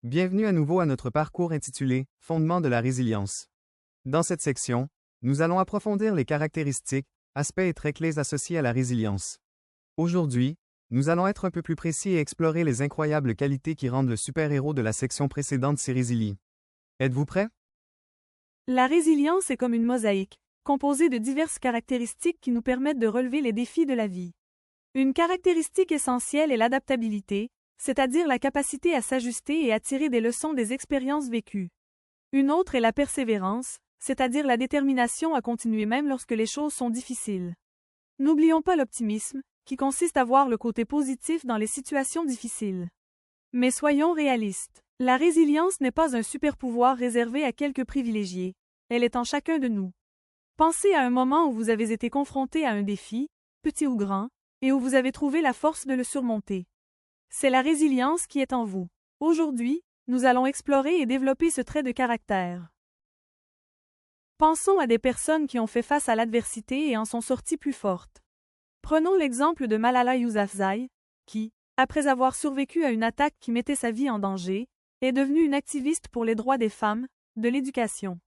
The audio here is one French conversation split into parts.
Bienvenue à nouveau à notre parcours intitulé « Fondements de la résilience ». Dans cette section, nous allons approfondir les caractéristiques, aspects et traits clés associés à la résilience. Aujourd'hui, nous allons être un peu plus précis et explorer les incroyables qualités qui rendent le super-héros de la section précédente si résilient. Êtes-vous prêts? La résilience est comme une mosaïque, composée de diverses caractéristiques qui nous permettent de relever les défis de la vie. Une caractéristique essentielle est l'adaptabilité, c'est-à-dire la capacité à s'ajuster et à tirer des leçons des expériences vécues. Une autre est la persévérance, c'est-à-dire la détermination à continuer même lorsque les choses sont difficiles. N'oublions pas l'optimisme, qui consiste à voir le côté positif dans les situations difficiles. Mais soyons réalistes. La résilience n'est pas un super-pouvoir réservé à quelques privilégiés. Elle est en chacun de nous. Pensez à un moment où vous avez été confronté à un défi, petit ou grand, et où vous avez trouvé la force de le surmonter. C'est la résilience qui est en vous. Aujourd'hui, nous allons explorer et développer ce trait de caractère. Pensons à des personnes qui ont fait face à l'adversité et en sont sorties plus fortes. Prenons l'exemple de Malala Yousafzai, qui, après avoir survécu à une attaque qui mettait sa vie en danger, est devenue une activiste pour les droits des femmes, de l'éducation.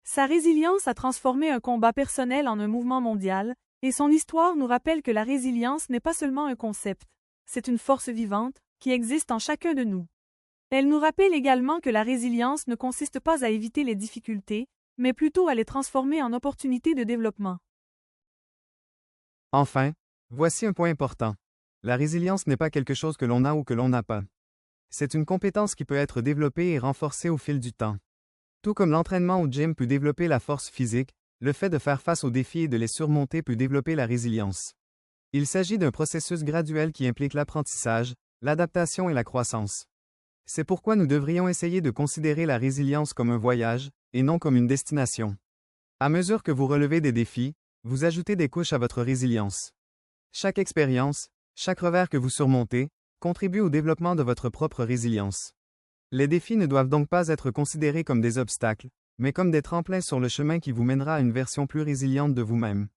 Sa résilience a transformé un combat personnel en un mouvement mondial, et son histoire nous rappelle que la résilience n'est pas seulement un concept, c'est une force vivante, qui existe en chacun de nous. Elle nous rappelle également que la résilience ne consiste pas à éviter les difficultés, mais plutôt à les transformer en opportunités de développement. Enfin, voici un point important. La résilience n'est pas quelque chose que l'on a ou que l'on n'a pas. C'est une compétence qui peut être développée et renforcée au fil du temps. Tout comme l'entraînement au gym peut développer la force physique, le fait de faire face aux défis et de les surmonter peut développer la résilience. Il s'agit d'un processus graduel qui implique l'apprentissage, l'adaptation et la croissance. C'est pourquoi nous devrions essayer de considérer la résilience comme un voyage, et non comme une destination. À mesure que vous relevez des défis, vous ajoutez des couches à votre résilience. Chaque expérience, chaque revers que vous surmontez, contribue au développement de votre propre résilience. Les défis ne doivent donc pas être considérés comme des obstacles, mais comme des tremplins sur le chemin qui vous mènera à une version plus résiliente de vous-même.